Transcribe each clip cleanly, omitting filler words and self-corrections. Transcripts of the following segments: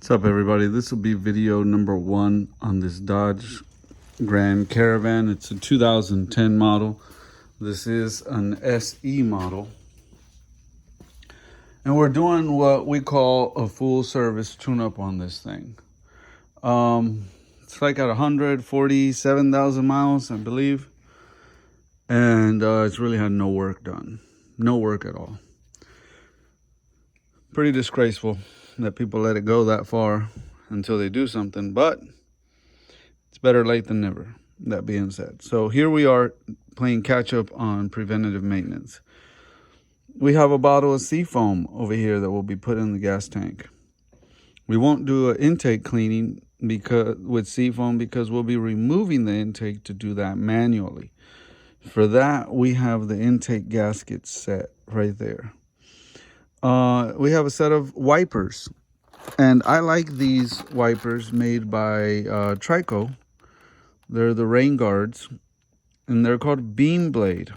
What's up, everybody? This will be video number 1 on this Dodge Grand Caravan. It's a 2010 model. This is an SE model. And we're doing what we call a full service tune-up on this thing. It's like at 147,000 miles, I believe. And it's really had no work done. No work at all. Pretty disgraceful that people let it go that far until they do something, but it's better late than never, that being said. So here we are playing catch up on preventative maintenance. We have a bottle of seafoam over here that will be put in the gas tank. We won't do an intake cleaning with seafoam because we'll be removing the intake to do that manually. For that, we have the intake gasket set right there. We have a set of wipers, and I like these wipers made by Trico. They're the rain guards, and they're called beam blade.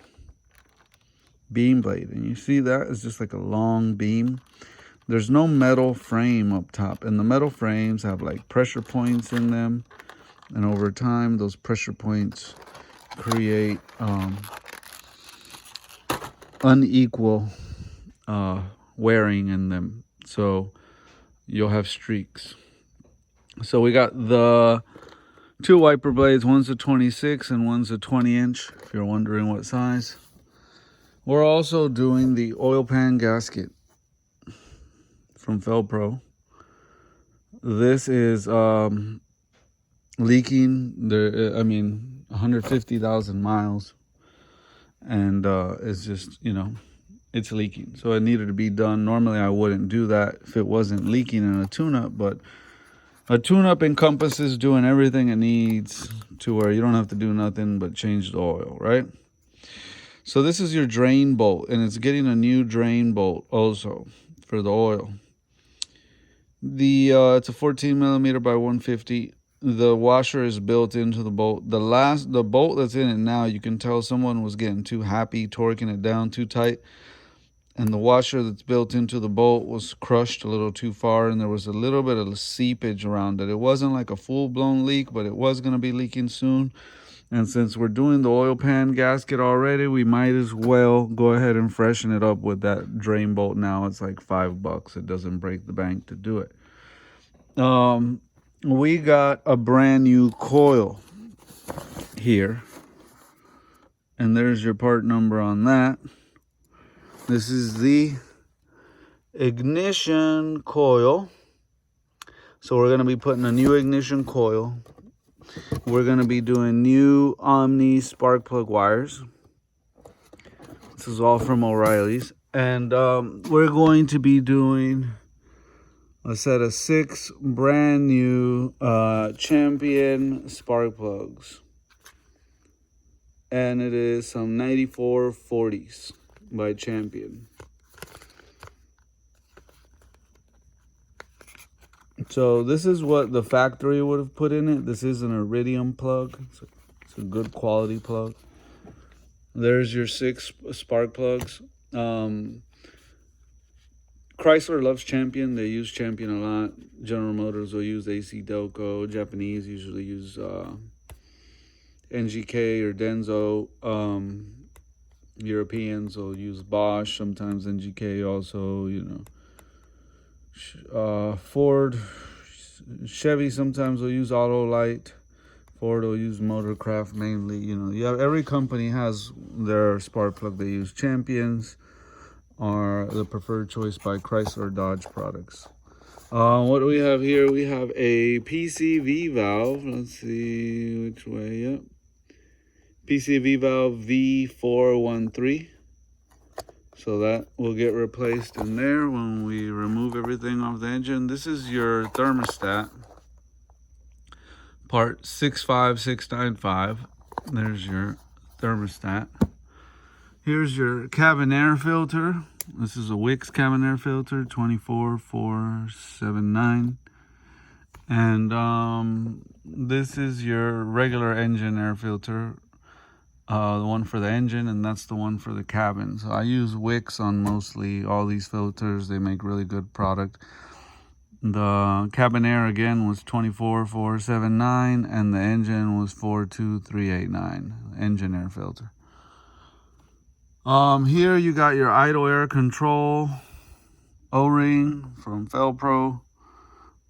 Beam blade, and you see that is just like a long beam. There's no metal frame up top, and the metal frames have like pressure points in them, and over time those pressure points create unequal wearing in them, so you'll have streaks. So we got the two wiper blades. One's a 26 and one's a 20-inch, if you're wondering what size. We're also doing the oil pan gasket from Felpro. This is leaking. 150,000 miles, and it's just, it's leaking, so it needed to be done. Normally I wouldn't do that if it wasn't leaking in a tune-up, but a tune-up encompasses doing everything it needs to where you don't have to do nothing but change the oil, right? So this is your drain bolt, and it's getting a new drain bolt also for the oil. It's a 14 millimeter by 150. The washer is built into the bolt. The bolt that's in it now, you can tell someone was getting too happy, torquing it down too tight. And the washer that's built into the bolt was crushed a little too far, and there was a little bit of seepage around it. It wasn't like a full-blown leak, but it was going to be leaking soon. And since we're doing the oil pan gasket already, we might as well go ahead and freshen it up with that drain bolt now. It's like $5. It doesn't break the bank to do it. We got a brand new coil here, and there's your part number on that. This is the ignition coil. So we're going to be putting a new ignition coil. We're going to be doing new Omni spark plug wires. This is all from O'Reilly's. And we're going to be doing a set of 6 brand new Champion spark plugs. And it is some 9440s. By Champion. So this is what the factory would have put in it. This is an iridium plug. It's a good quality plug. There's your 6 spark plugs. Chrysler loves Champion. They use Champion a lot. General Motors will use AC Delco. Japanese usually use NGK or Denso. Europeans will use Bosch, sometimes NGK also, Ford, Chevy sometimes will use Autolite. Ford will use Motorcraft mainly. Every company has their spark plug they use. Champions are the preferred choice by Chrysler Dodge products. What do we have here? We have a PCV valve. Let's see which way. Yep. PCV valve V413. So that will get replaced in there when we remove everything off the engine. This is your thermostat, part 65695. There's your thermostat. Here's your cabin air filter. This is a Wix cabin air filter, 24479. And this is your regular engine air filter. The one for the engine, and that's the one for the cabin. So I use Wix on mostly all these filters. They make really good product. The cabin air again was 24,479, and the engine was 42,389. Engine air filter. Here you got your idle air control O-ring from Felpro,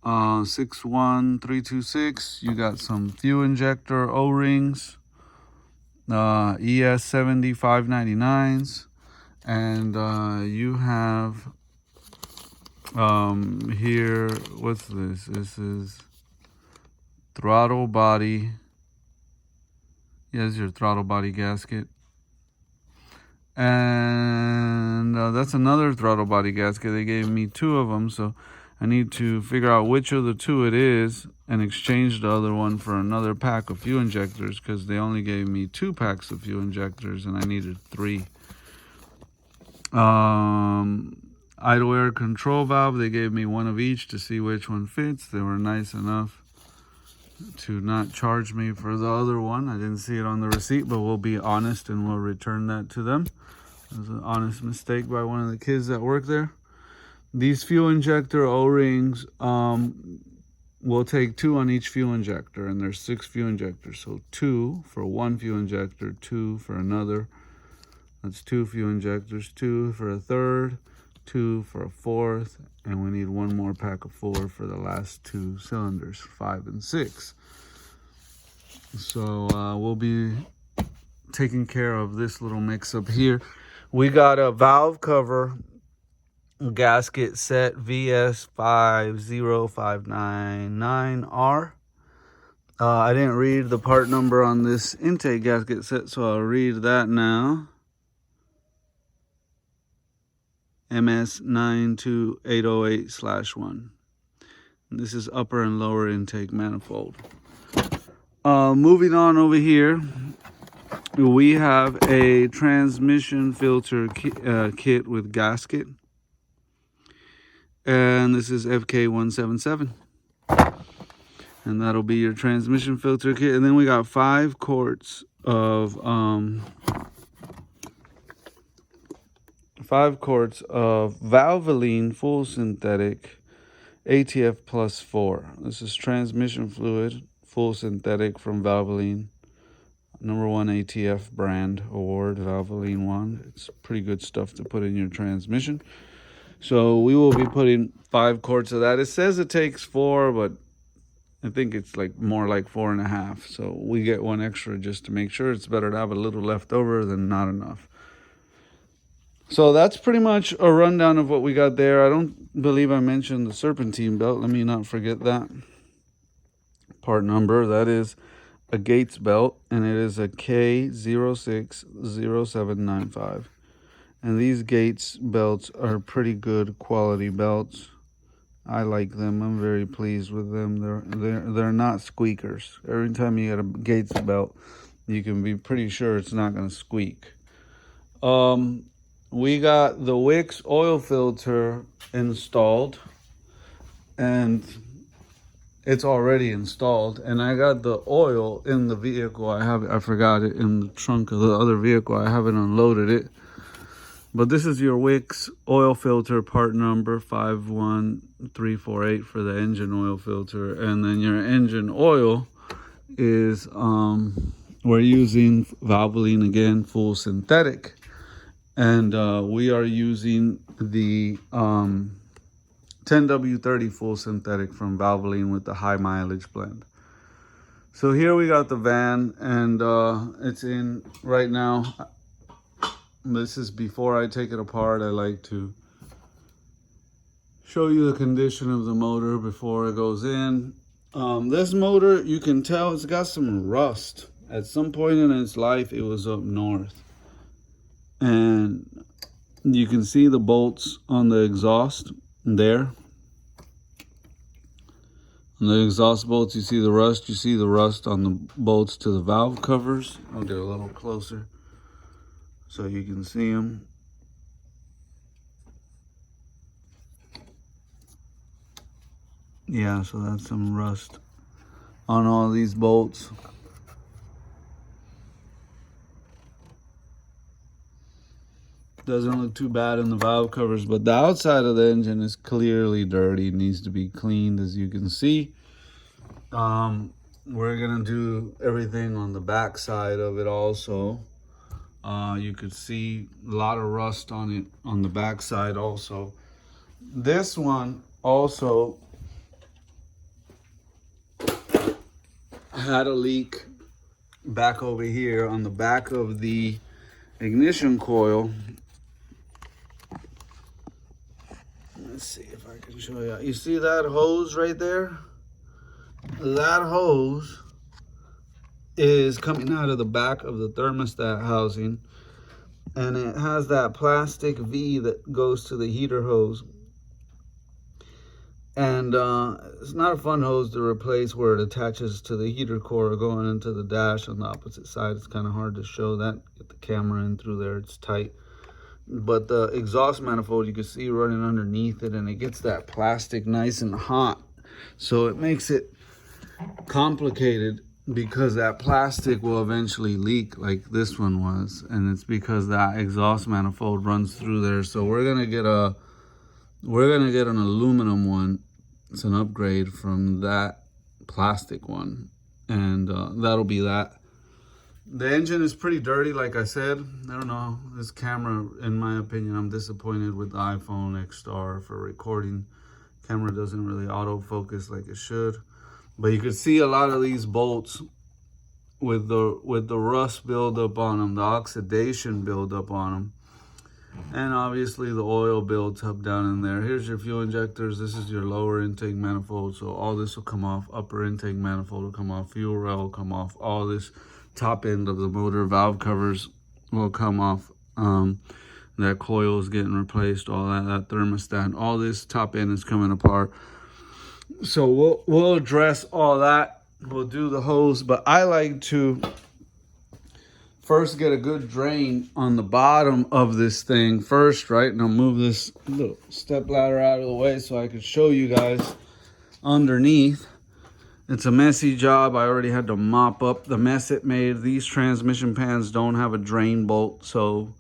61326. You got some fuel injector O-rings, ES70 599s, and you have here, what's this? This is throttle body. Here's your throttle body gasket. And that's another throttle body gasket. They gave me 2 of them, so I need to figure out which of the 2 it is and exchange the other one for another pack of fuel injectors, because they only gave me 2 packs of fuel injectors and I needed 3. Idle air control valve, they gave me 1 of each to see which one fits. They were nice enough to not charge me for the other one. I didn't see it on the receipt, but we'll be honest and we'll return that to them. It was an honest mistake by one of the kids that work there. These fuel injector O-rings, we'll take 2 on each fuel injector, and there's 6 fuel injectors. So 2 for 1 fuel injector, 2 for another. That's 2 fuel injectors, 2 for a third, 2 for a fourth, and we need 1 more pack of 4 for the last 2 cylinders, 5 and 6. So we'll be taking care of this little mix up here. We got a valve cover gasket set VS50599R. I didn't read the part number on this intake gasket set, so I'll read that now. MS92808/1. This is upper and lower intake manifold. Moving on over here, we have a transmission filter kit with gasket. And this is FK177. And that'll be your transmission filter kit. And then we got 5 quarts of Valvoline full synthetic ATF plus 4. This is transmission fluid full synthetic from Valvoline. #1 ATF brand award, Valvoline 1. It's pretty good stuff to put in your transmission. So we will be putting 5 quarts of that. It says it takes 4, but I think it's like more like 4.5. So we get 1 extra just to make sure. It's better to have a little left over than not enough. So that's pretty much a rundown of what we got there. I don't believe I mentioned the serpentine belt. Let me not forget that. Part number, that is a Gates belt, and it is a K060795. And these Gates belts are pretty good quality belts. I like them. I'm very pleased with them. They're not squeakers. Every time you get a Gates belt, you can be pretty sure it's not going to squeak. We got the Wix oil filter installed, and it's already installed. And I got the oil in the vehicle. I forgot it in the trunk of the other vehicle. I haven't unloaded it. But this is your Wix oil filter, part number 51348 for the engine oil filter. And then your engine oil is, we're using Valvoline again, full synthetic. And we are using the 10W30 full synthetic from Valvoline with the high mileage blend. So here we got the van, and it's in right now. This is before I take it apart. I like to show you the condition of the motor before it goes in. This motor, you can tell it's got some rust. At some point in its life, it was up north. And you can see the bolts on the exhaust there. On the exhaust bolts, you see the rust. You see the rust on the bolts to the valve covers. I'll get a little closer so you can see them. Yeah, so that's some rust on all these bolts. Doesn't look too bad in the valve covers, but the outside of the engine is clearly dirty. It needs to be cleaned, as you can see. We're gonna do everything on the back side of it also. You could see a lot of rust on it on the back side also. This one also had a leak back over here on the back of the ignition coil. Let's see if I can show you. You see that hose right there? That hose is coming out of the back of the thermostat housing, and it has that plastic V that goes to the heater hose. And it's not a fun hose to replace where it attaches to the heater core going into the dash on the opposite side. It's kind of hard to show that. Get the camera in through there, it's tight. But the exhaust manifold, you can see running underneath it, and it gets that plastic nice and hot. So it makes it complicated because that plastic will eventually leak like this one was. And it's because that exhaust manifold runs through there. So we're gonna get an aluminum one. It's an upgrade from that plastic one, and that'll be that. The engine is pretty dirty, like I said. I don't know, this camera, in my opinion, I'm disappointed with the iPhone XR for recording. Camera doesn't really autofocus like it should, but you can see a lot of these bolts with the rust buildup on them, the oxidation buildup on them. And obviously the oil builds up down in there. Here's your fuel injectors. This is your lower intake manifold. So all this will come off. Upper intake manifold will come off. Fuel rail will come off. All this top end of the motor valve covers will come off. That coil is getting replaced. All that thermostat. All this top end is coming apart. So we'll address all that. We'll do the hose. But I like to first get a good drain on the bottom of this thing first, right? And I'll move this little step ladder out of the way so I can show you guys underneath. It's a messy job. I already had to mop up the mess it made. These transmission pans don't have a drain bolt, so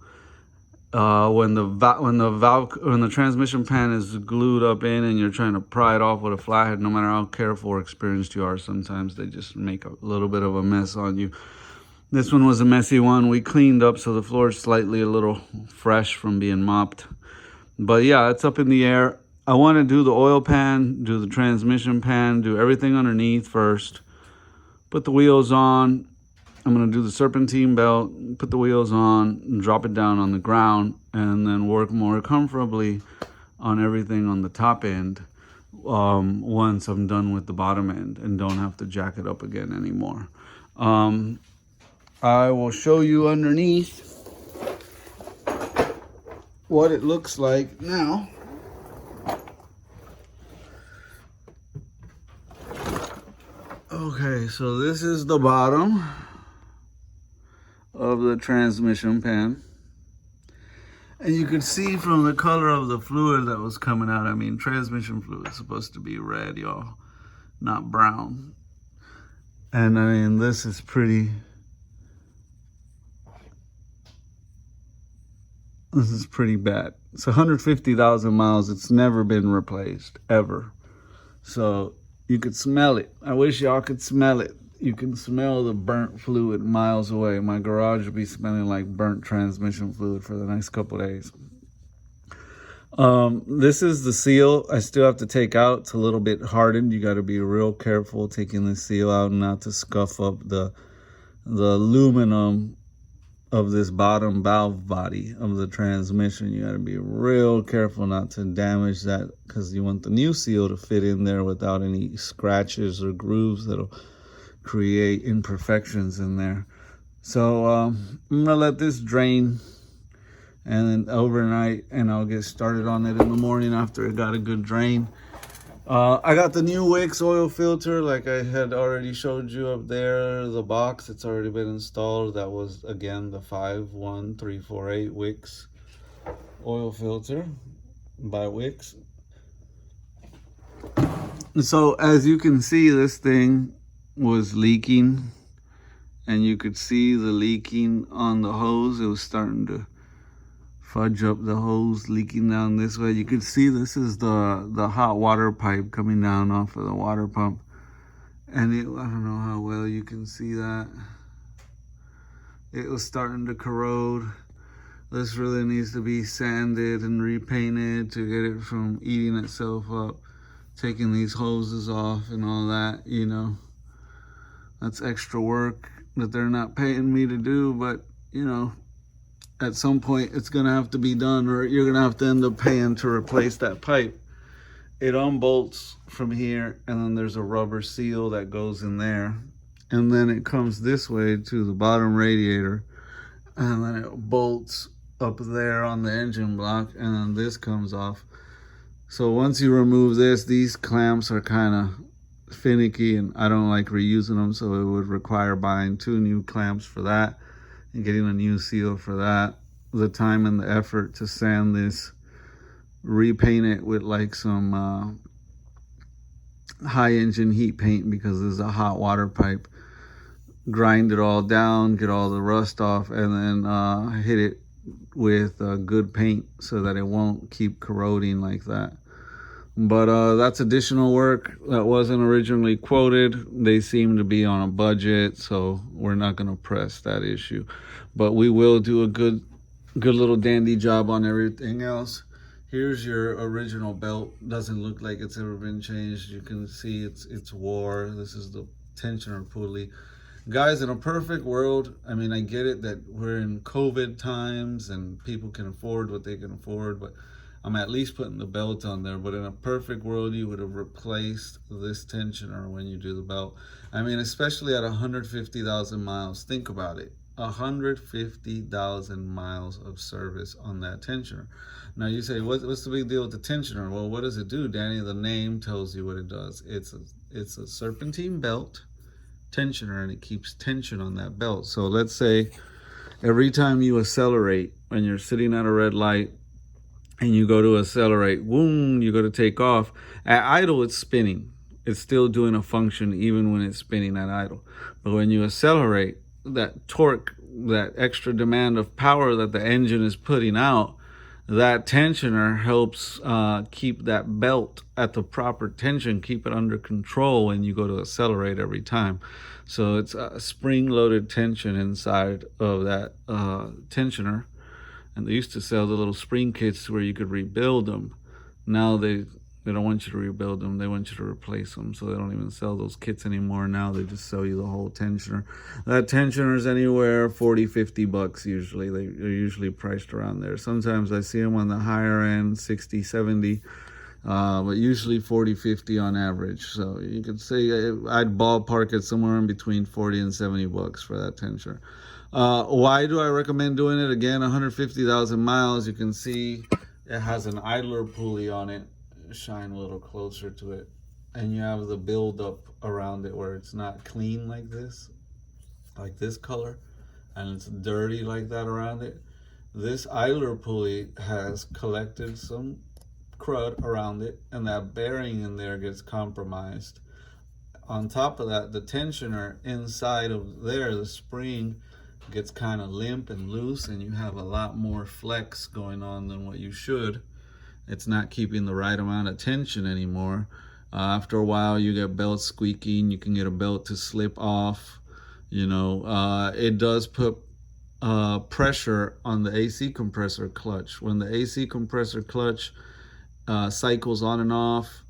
when the transmission pan is glued up in and you're trying to pry it off with a flathead, no matter how careful or experienced you are, sometimes they just make a little bit of a mess on you. This one was a messy one. We cleaned up, so the floor is slightly a little fresh from being mopped. But yeah, it's up in the air. I want to do the oil pan, do the transmission pan, do everything underneath first. Put the wheels on. I'm going to do the serpentine belt, put the wheels on, drop it down on the ground, and then work more comfortably on everything on the top end once I'm done with the bottom end and don't have to jack it up again anymore. I will show you underneath what it looks like now. Okay, so this is the bottom of the transmission pan. And you can see from the color of the fluid that was coming out, I mean, transmission fluid is supposed to be red, y'all, not brown. And I mean, this is pretty... This is pretty bad. It's 150,000 miles. It's never been replaced, ever. So you could smell it. I wish y'all could smell it. You can smell the burnt fluid miles away. My garage will be smelling like burnt transmission fluid for the next couple of days. This is the seal I still have to take out. It's a little bit hardened. You got to be real careful taking the seal out not to scuff up the aluminum of this bottom valve body of the transmission. You got to be real careful not to damage that, because you want the new seal to fit in there without any scratches or grooves that'll create imperfections in there. So I'm gonna let this drain and then overnight, and I'll get started on it in the morning after it got a good drain. I got the new Wix oil filter, like I had already showed you up there. The box, it's already been installed. That was, again, the 51348 Wix oil filter by Wix. So as you can see, this thing was leaking, and you could see the leaking on the hose. It was starting to fudge up the hose leaking down this way. You can see this is the hot water pipe coming down off of the water pump. And I don't know how well you can see that. It was starting to corrode. This really needs to be sanded and repainted to get it from eating itself up. Taking these hoses off and all that, you know. That's extra work that they're not paying me to do, but, you know, at some point it's gonna have to be done, or you're gonna have to end up paying to replace that pipe. It unbolts from here, and then there's a rubber seal that goes in there, and then it comes this way to the bottom radiator, and then it bolts up there on the engine block, and then this comes off. So once you remove this, these clamps are kind of finicky, and I don't like reusing them, so it would require buying 2 new clamps for that and getting a new seal for that. The time and the effort to sand this, repaint it with like some high engine heat paint, because there's a hot water pipe, grind it all down, get all the rust off, and then hit it with good paint so that it won't keep corroding like that. But that's additional work that wasn't originally quoted. They seem to be on a budget, so we're not going to press that issue. But we will do a good little dandy job on everything else. Here's your original belt. Doesn't look like it's ever been changed. You can see it's wore. This is the tensioner pulley. Guys, in a perfect world, I mean, I get it that we're in COVID times and people can afford what they can afford, but I'm at least putting the belt on there. But in a perfect world, you would have replaced this tensioner when you do the belt. I mean, especially at 150,000 miles. Think about it. 150,000 miles of service on that tensioner. Now you say, what's the big deal with the tensioner? Well, what does it do, Danny? The name tells you what it does. It's a serpentine belt tensioner, and it keeps tension on that belt. So let's say every time you accelerate, when you're sitting at a red light and you go to accelerate, boom, you go to take off. At idle, it's spinning. It's still doing a function even when it's spinning at idle. But when you accelerate, that torque, that extra demand of power that the engine is putting out, that tensioner helps keep that belt at the proper tension, keep it under control when you go to accelerate every time. So it's a spring-loaded tension inside of that tensioner. And they used to sell the little spring kits where you could rebuild them. Now they don't want you to rebuild them. They want you to replace them. So they don't even sell those kits anymore. Now they just sell you the whole tensioner. That tensioner is anywhere $40-50 usually. They're usually priced around there. Sometimes I see them on the higher end, 60-70, but usually 40-50 on average. So you could say I'd ballpark it somewhere in between $40 and $70 for that tensioner. Why do I recommend doing it? Again, 150,000 miles. You can see it has an idler pulley on it. Shine a little closer to it, and you have the buildup around it where it's not clean like this color, and it's dirty like that around it. This idler pulley has collected some crud around it, and that bearing in there gets compromised. On top of that, the tensioner inside of there, the spring, gets kind of limp and loose, and you have a lot more flex going on than what you should. It's not keeping the right amount of tension anymore. After a while, you get belts squeaking. You can get a belt to slip off. You know, it does put pressure on the AC compressor clutch. When the AC compressor clutch cycles on and off,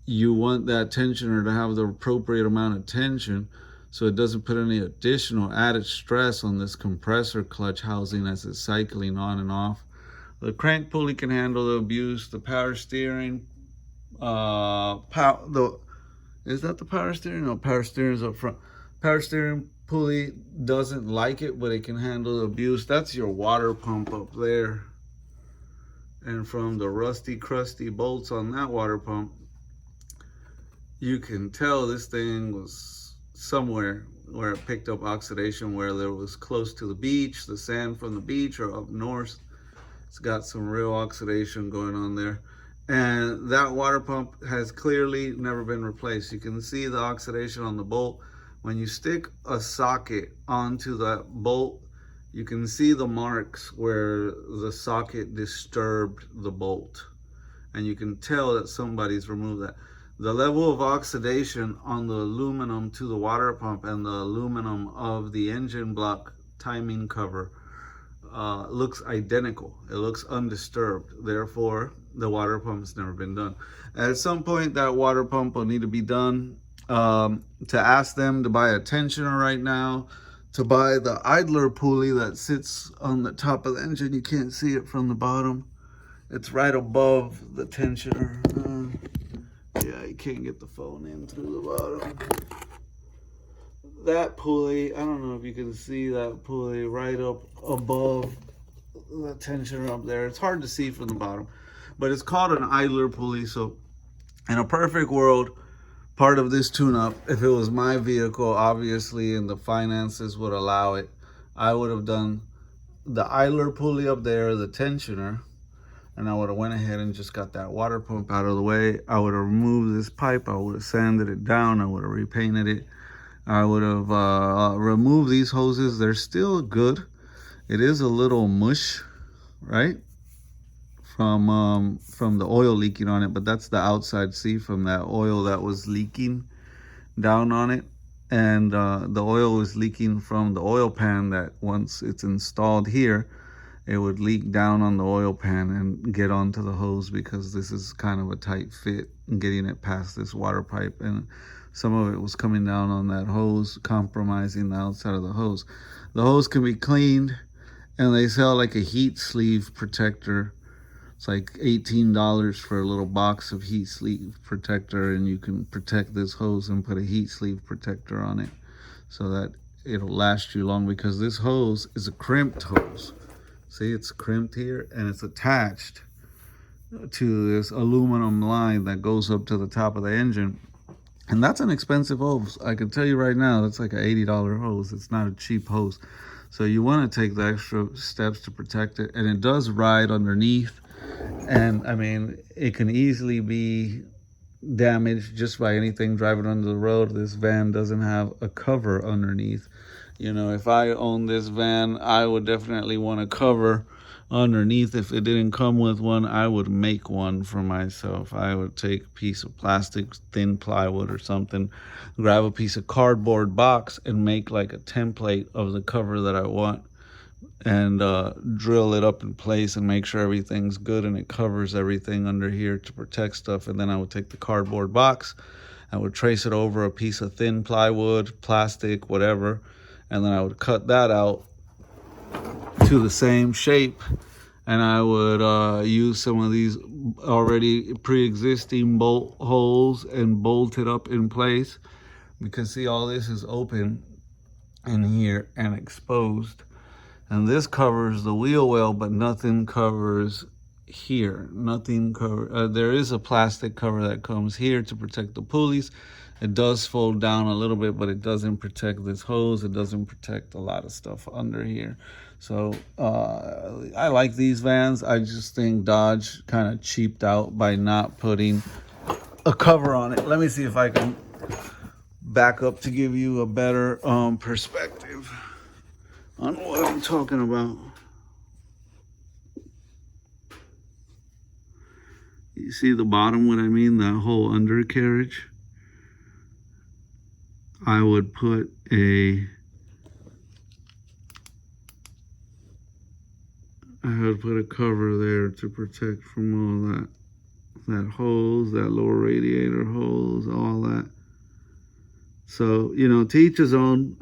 you want that tensioner to have the appropriate amount of tension so it doesn't put any additional added stress on this compressor clutch housing as it's cycling on and off. The crank pulley can handle the abuse. The power steering, is that the power steering? No, power steering is up front. Power steering pulley doesn't like it, but it can handle the abuse. That's your water pump up there. And from the rusty, crusty bolts on that water pump, you can tell this thing was somewhere where it picked up oxidation, where there was close to the beach, the sand from the beach, or up north. It's got some real oxidation going on there. And that water pump has clearly never been replaced. You can see the oxidation on the bolt. When you stick a socket onto that bolt, you can see the marks where the socket disturbed the bolt. And you can tell that somebody's removed that. The level of oxidation on the aluminum to the water pump and the aluminum of the engine block timing cover looks identical. It looks undisturbed. Therefore, the water pump has never been done. At some point, that water pump will need to be done. To ask them to buy a tensioner right now, to buy the idler pulley that sits on the top of the engine. You can't see it from the bottom. It's right above the tensioner. Yeah, you can't get the phone in through the bottom. That pulley, I don't know if you can see that pulley right up above the tensioner up there. It's hard to see from the bottom, but it's called an idler pulley. So in a perfect world, part of this tune-up, if it was my vehicle, obviously, and the finances would allow it, I would have done the idler pulley up there, the tensioner, and I would have went ahead and just got that water pump out of the way. I would have removed this pipe. I would have sanded it down. I would have repainted it. I would have removed these hoses. They're still good. It is a little mush, right? From the oil leaking on it, but that's the outside see from that oil that was leaking down on it. And the oil was leaking from the oil pan that once it's installed here, it would leak down on the oil pan and get onto the hose, because this is kind of a tight fit and getting it past this water pipe, and some of it was coming down on that hose, compromising the outside of the hose. The hose can be cleaned, and they sell like a heat sleeve protector. It's like $18 for a little box of heat sleeve protector, and you can protect this hose and put a heat sleeve protector on it so that it'll last you long, because this hose is a crimped hose. See, it's crimped here, and it's attached to this aluminum line that goes up to the top of the engine. And that's an expensive hose. I can tell you right now, that's like an $80 hose. It's not a cheap hose. So you want to take the extra steps to protect it. And it does ride underneath. And I mean, it can easily be damaged just by anything driving under the road. This van doesn't have a cover underneath. You know, if I owned this van, I would definitely want a cover underneath. If it didn't come with one, I would make one for myself. I would take a piece of plastic, thin plywood or something, grab a piece of cardboard box and make like a template of the cover that I want, and drill it up in place and make sure everything's good and it covers everything under here to protect stuff. And then I would take the cardboard box, I would trace it over a piece of thin plywood, plastic, whatever, and then I would cut that out to the same shape, and I would use some of these already pre-existing bolt holes and bolt it up in place, because see, all this is open in here and exposed, and this covers the wheel well, but nothing covers here. Nothing cover. There is a plastic cover that comes here to protect the pulleys. It does fold down a little bit, but it doesn't protect this hose. It doesn't protect a lot of stuff under here. So I like these vans. I just think Dodge kind of cheaped out by not putting a cover on it. Let me see if I can back up to give you a better perspective on what I'm talking about. You see the bottom, what I mean, that whole undercarriage? I would put a cover there to protect from all that hose, that lower radiator hose, all that. So, you know, to each his own.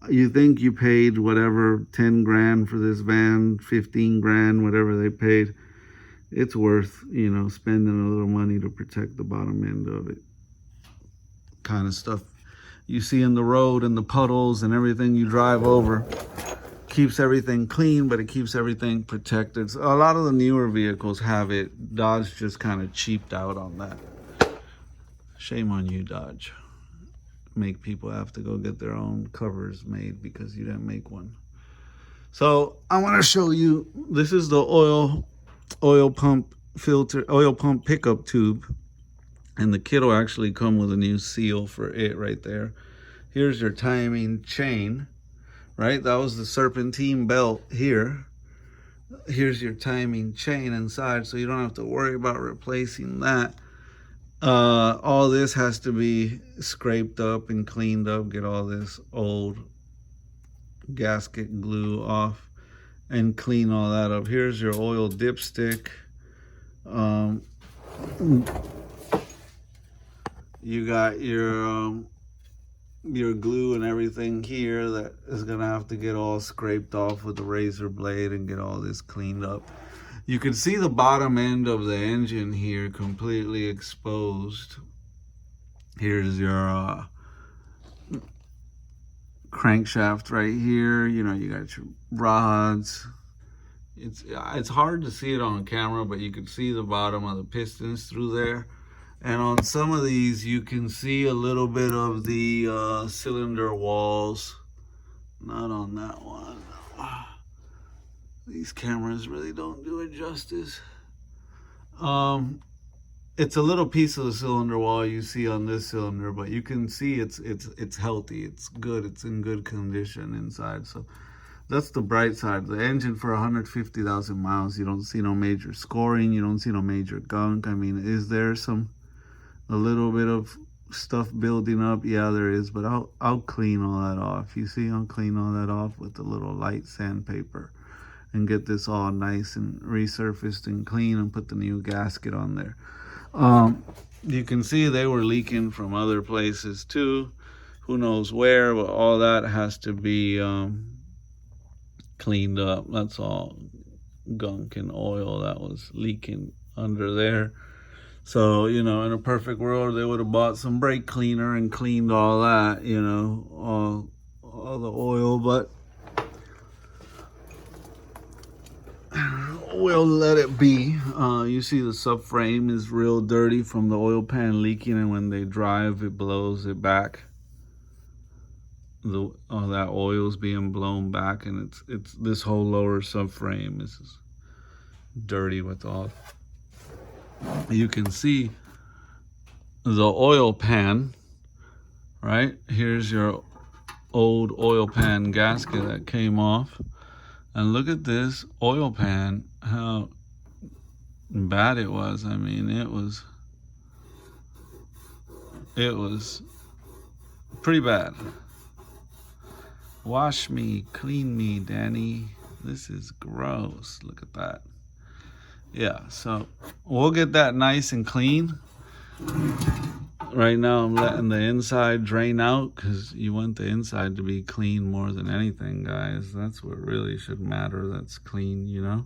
You think you paid whatever, 10 grand for this van, 15 grand, whatever they paid. It's worth, you know, spending a little money to protect the bottom end of it. Kind of stuff you see in the road and the puddles and everything you drive over. Keeps everything clean, but it keeps everything protected. So a lot of the newer vehicles have it. Dodge just kind of cheaped out on that. Shame on you, Dodge. Make people have to go get their own covers made because you didn't make one. So I want to show you, this is the oil pump filter, oil pump pickup tube. And the kit will actually come with a new seal for it right there. Here's your timing chain right? That was the serpentine belt here. Here's your timing chain inside, so you don't have to worry about replacing that. All this has to be scraped up and cleaned up, get all this old gasket glue off and clean all that up. Here's your oil dipstick. You got your glue and everything here that is gonna have to get all scraped off with the razor blade and get all this cleaned up. You can see the bottom end of the engine here completely exposed. Here's your crankshaft right here. You know, you got your rods. It's hard to see it on camera, but you can see the bottom of the pistons through there. And on some of these, you can see a little bit of the cylinder walls. Not on that one. These cameras really don't do it justice. It's a little piece of the cylinder wall you see on this cylinder, but you can see it's healthy, it's good, it's in good condition inside. So that's the bright side. The engine for 150,000 miles, you don't see no major scoring, you don't see no major gunk. I mean, is there a little bit of stuff building up? Yeah, there is, but I'll clean all that off. You see, I'll clean all that off with a little light sandpaper and get this all nice and resurfaced and clean and put the new gasket on there. You can see they were leaking from other places too. Who knows where, but all that has to be cleaned up. That's all gunk and oil that was leaking under there. So, you know, in a perfect world, they would have bought some brake cleaner and cleaned all that, you know, all the oil, but we'll let it be. You see the subframe is real dirty from the oil pan leaking, and when they drive, it blows it back. All that oil's being blown back, and it's this whole lower subframe is dirty with all. You can see the oil pan, right? Here's your old oil pan gasket that came off. And look at this oil pan, how bad it was. I mean, it was pretty bad. Wash me, clean me, Danny. This is gross. Look at that. Yeah, so we'll get that nice and clean. Right now I'm letting the inside drain out because you want the inside to be clean more than anything, guys. That's what really should matter, that's clean, you know?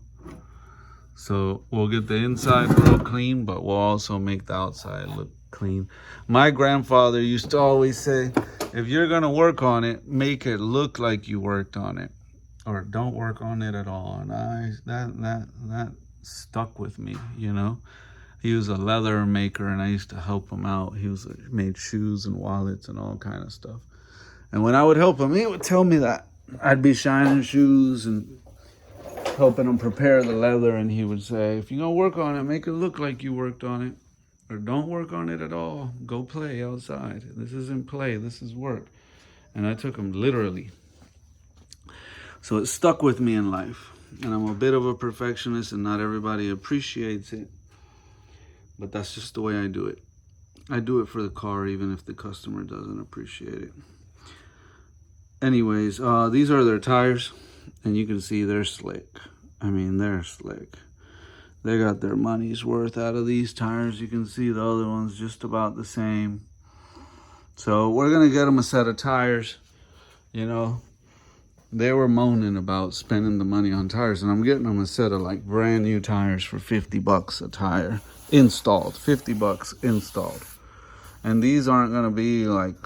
So we'll get the inside real clean, but we'll also make the outside look clean. My grandfather used to always say, if you're gonna work on it, make it look like you worked on it, or don't work on it at all. And that stuck with me, you know? He was a leather maker, and I used to help him out. He made shoes and wallets and all kind of stuff. And when I would help him, he would tell me that I'd be shining shoes and helping him prepare the leather, and he would say, if you're gonna work on it, make it look like you worked on it, or don't work on it at all. Go play outside. This isn't play, this is work. And I took him literally. So it stuck with me in life. And I'm a bit of a perfectionist, and not everybody appreciates it. But that's just the way I do it. I do it for the car, even if the customer doesn't appreciate it. Anyways, these are their tires, and you can see they're slick. I mean, they're slick. They got their money's worth out of these tires. You can see the other one's just about the same. So we're gonna get them a set of tires. You know, they were moaning about spending the money on tires, and I'm getting them a set of like brand new tires for 50 bucks a tire. Installed, 50 bucks installed. And these aren't gonna be like,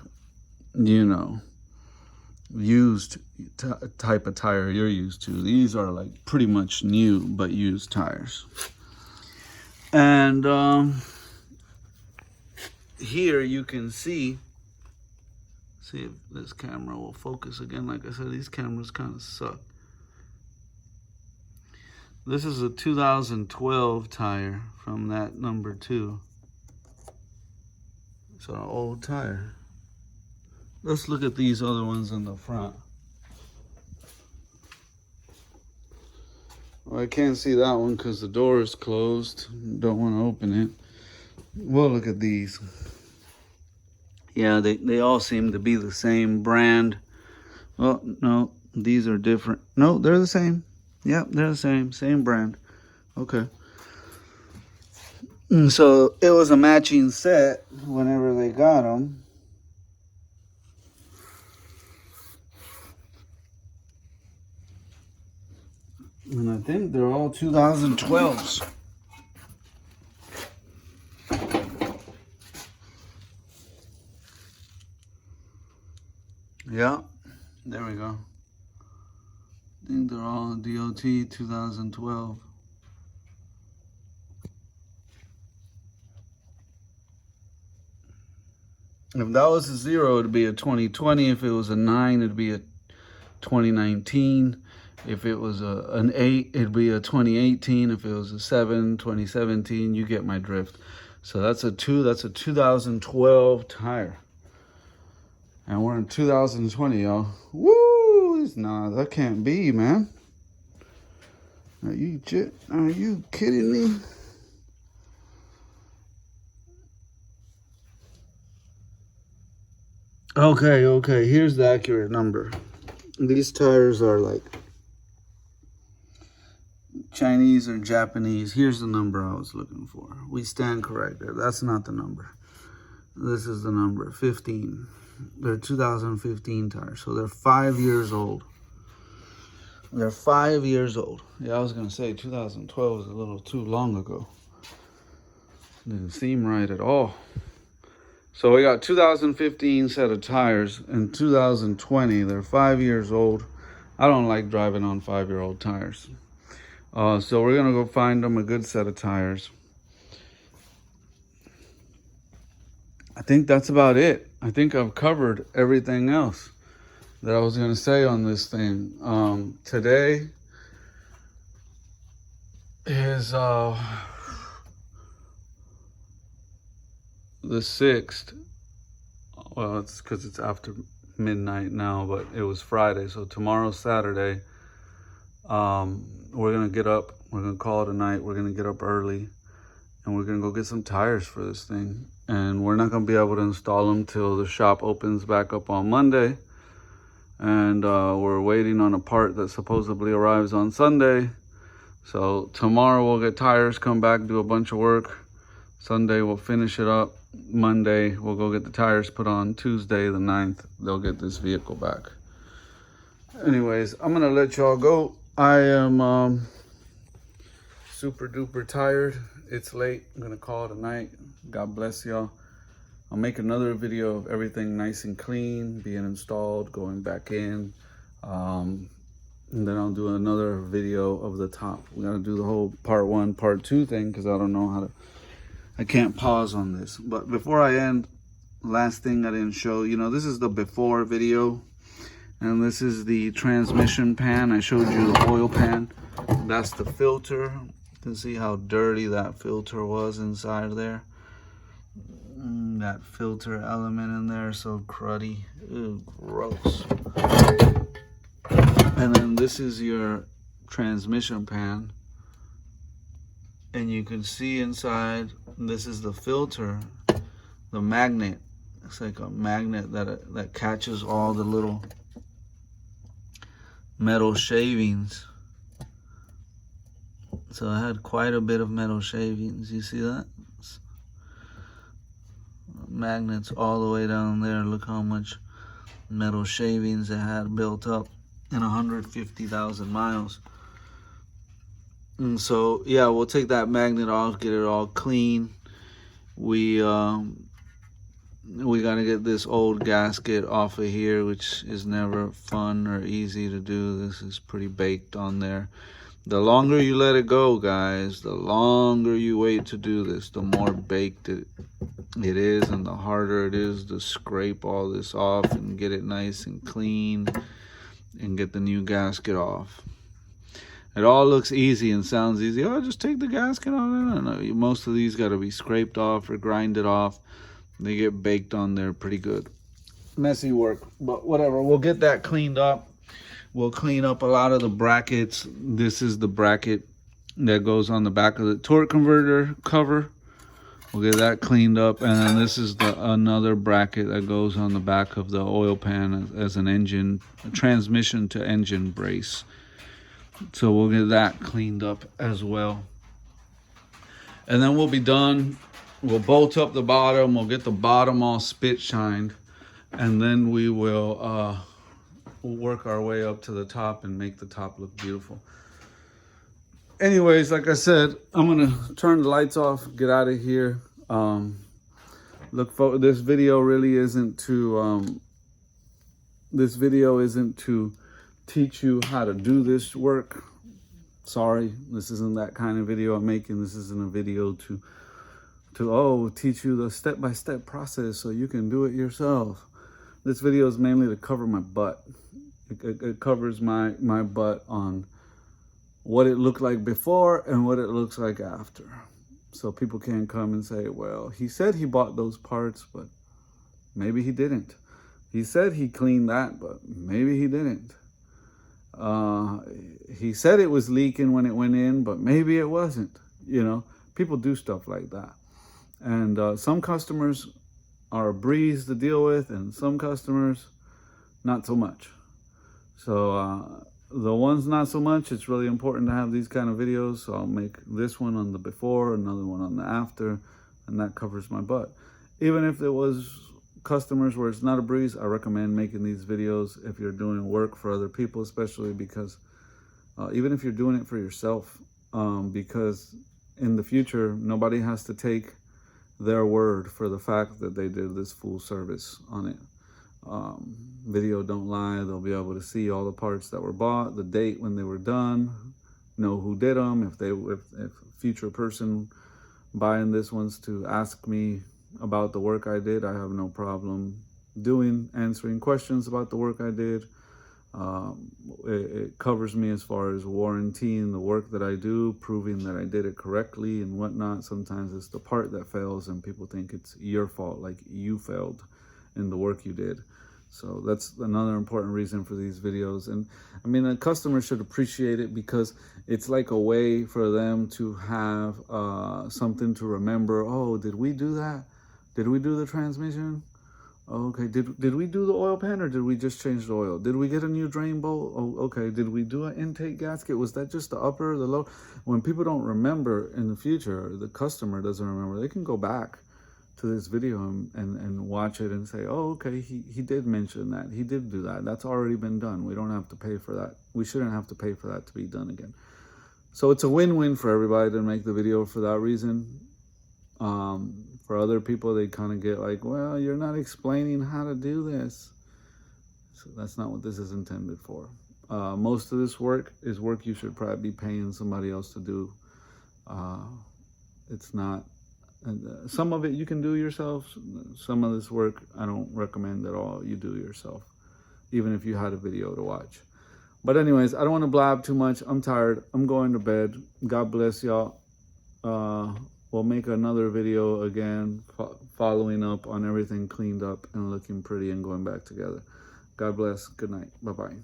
you know, used type of tire you're used to. These are like pretty much new but used tires. And here you can see if this camera will focus again. Like I said, these cameras kind of suck. This is a 2012 tire from that number 2. It's an old tire. Let's look at these other ones in the front. Well, I can't see that one because the door is closed. Don't want to open it. We'll look at these. Yeah, they all seem to be the same brand. Oh, no, these are different. No, they're the same. Yep, they're the same brand. Okay. So it was a matching set whenever they got them. And I think they're all 2012s. Yeah, there we go. I think they're all DOT 2012. If that was a 0, it'd be a 2020. If it was a 9, it'd be a 2019. If it was an 8, it'd be a 2018. If it was a 7, 2017. You get my drift. So that's a 2012 tire. And we're in 2020, y'all. Woo! Nah, that can't be, man. Are you kidding me? Okay. Here's the accurate number. These tires are like Chinese or Japanese. Here's the number I was looking for. We stand corrected. That's not the number. This is the number, 15. They're 2015 tires, so they're 5 years old. They're 5 years old. Yeah, I was gonna say 2012 is a little too long ago. Didn't seem right at all. So we got 2015 set of tires and 2020. They're 5 years old. I don't like driving on 5-year-old tires. So we're gonna go find them a good set of tires. I think that's about it. I think I've covered everything else that I was gonna say on this thing. Today is the 6th. Well, it's because it's after midnight now, but it was Friday, so tomorrow's Saturday. We're gonna get up, we're gonna call it a night, we're gonna get up early, and we're gonna go get some tires for this thing. And we're not gonna be able to install them till the shop opens back up on Monday. And we're waiting on a part that supposedly arrives on Sunday. So tomorrow we'll get tires, come back, do a bunch of work. Sunday we'll finish it up. Monday we'll go get the tires put on. Tuesday the 9th they'll get this vehicle back. Anyways, I'm gonna let y'all go. I am super duper tired. It's late. I'm gonna call it a night. God bless y'all. I'll make another video of everything nice and clean, being installed, going back in. And then I'll do another video of the top. We gotta do the whole part 1, part 2 thing because I don't know how to, I can't pause on this. But before I end, last thing I didn't show, this is the before video. And this is the transmission pan. I showed you the oil pan. That's the filter. You can see how dirty that filter was inside there. That filter element in there, so cruddy. Ew, gross. And then this is your transmission pan. And you can see inside, this is the filter, the magnet. It's like a magnet that catches all the little metal shavings. So I had quite a bit of metal shavings. You see that? Magnets all the way down there. Look how much metal shavings it had built up in 150,000 miles. And so, yeah, we'll take that magnet off, get it all clean. We got to get this old gasket off of here, which is never fun or easy to do. This is pretty baked on there. The longer you let it go, guys, the longer you wait to do this, the more baked it is, and the harder it is to scrape all this off and get it nice and clean and get the new gasket off. It all looks easy and sounds easy. Oh, just take the gasket off. No. Most of these got to be scraped off or grinded off. They get baked on there pretty good. Messy work, but whatever. We'll get that cleaned up. We'll clean up a lot of the brackets. This is the bracket that goes on the back of the torque converter cover. We'll get that cleaned up, and then this is another bracket that goes on the back of the oil pan as an engine, a transmission to engine brace. So we'll get that cleaned up as well. And then we'll be done. We'll bolt up the bottom. We'll get the bottom all spit shined, and then we will we'll work our way up to the top and make the top look beautiful. Anyways, like I said, I'm gonna turn the lights off, get out of here. Look for this video really isn't to teach you how to do this work. Sorry, this isn't that kind of video I'm making. This isn't a video to teach you the step-by-step process so you can do it yourself. This video is mainly to cover my butt. It covers my butt on what it looked like before and what it looks like after. So people can't come and say, well, he said he bought those parts, but maybe he didn't. He said he cleaned that, but maybe he didn't. He said it was leaking when it went in, but maybe it wasn't. You know, people do stuff like that. And some customers are a breeze to deal with, and some customers, not so much. So the ones not so much, it's really important to have these kind of videos. So I'll make this one on the before, another one on the after, and that covers my butt. Even if it was customers where it's not a breeze, I recommend making these videos if you're doing work for other people, especially because even if you're doing it for yourself, because in the future, nobody has to take their word for the fact that they did this full service on it. Video don't lie. They'll be able to see all the parts that were bought, the date when they were done, know who did them. If a future person buying this wants to ask me about the work I did, I have no problem answering questions about the work I did. It covers me as far as warranting the work that I do, proving that I did it correctly and whatnot. Sometimes it's the part that fails and people think it's your fault, like you failed in the work you did. So that's another important reason for these videos. And I mean, a customer should appreciate it because it's like a way for them to have something to remember. Oh, did we do that? Did we do the transmission? Okay, did we do the oil pan or did we just change the oil? Did we get a new drain bolt? Oh, okay, did we do an intake gasket? Was that just the upper, the lower? When people don't remember in the future, or the customer doesn't remember, they can go back to this video and watch it and say, oh, okay, he did mention that. He did do that. That's already been done. We don't have to pay for that. We shouldn't have to pay for that to be done again. So it's a win-win for everybody to make the video for that reason. For other people, they kind of get like, well, you're not explaining how to do this. So that's not what this is intended for. Most of this work is work you should probably be paying somebody else to do. It's not, and some of it you can do yourself. Some of this work I don't recommend at all you do yourself, even if you had a video to watch. But anyways, I don't want to blab too much. I'm tired. I'm going to bed. God bless y'all. We'll make another video again, following up on everything cleaned up and looking pretty and going back together. God bless. Good night. Bye-bye.